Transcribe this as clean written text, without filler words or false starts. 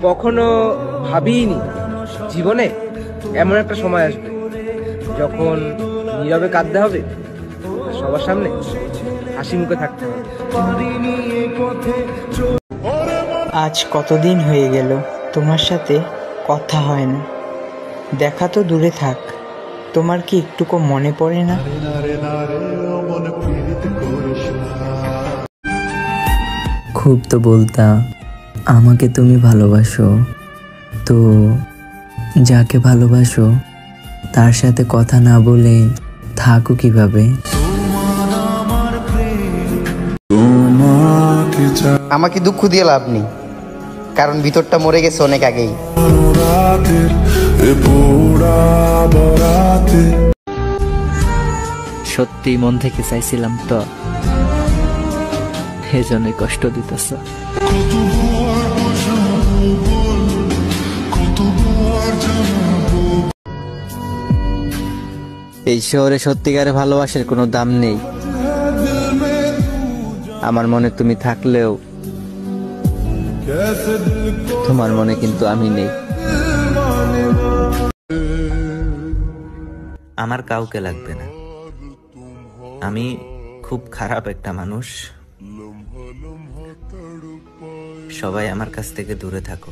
কখনো ভাবিনি জীবনে এমন একটা সময় আসবে যখন নীরবে কাঁদতে হবে, সবার সামনে হাসি মুখে থাকতে হবে। আজ কতদিন হয়ে গেল তোমার সাথে কথা হয় না, দেখা তো দূরে থাক, তোমার কি একটুকু মনে পড়ে না? খুব তো বলতা আমাকে তুমি ভালোবাসো, তো যাকে ভালোবাসো তার সাথে কথা না বলে থাকো কিভাবে? আমাকে দুঃখ দিয়ে লাভ নেই, কারণ ভিতরটা মরে গেছে অনেক আগেই। সত্যি মন থেকে চাইছিলাম তো, এজন্যই কষ্ট দিতেছ। এই শহরে সত্যিকারের ভালোবাসার কোনো দাম নেই। আমার মনে তুমি থাকলেও তোমার মনে কিন্তু আমি নেই। আমার কাউকে লাগবে না, আমি খুব খারাপ একটা মানুষ। সবাই আমার কাছ থেকে দূরে থাকো।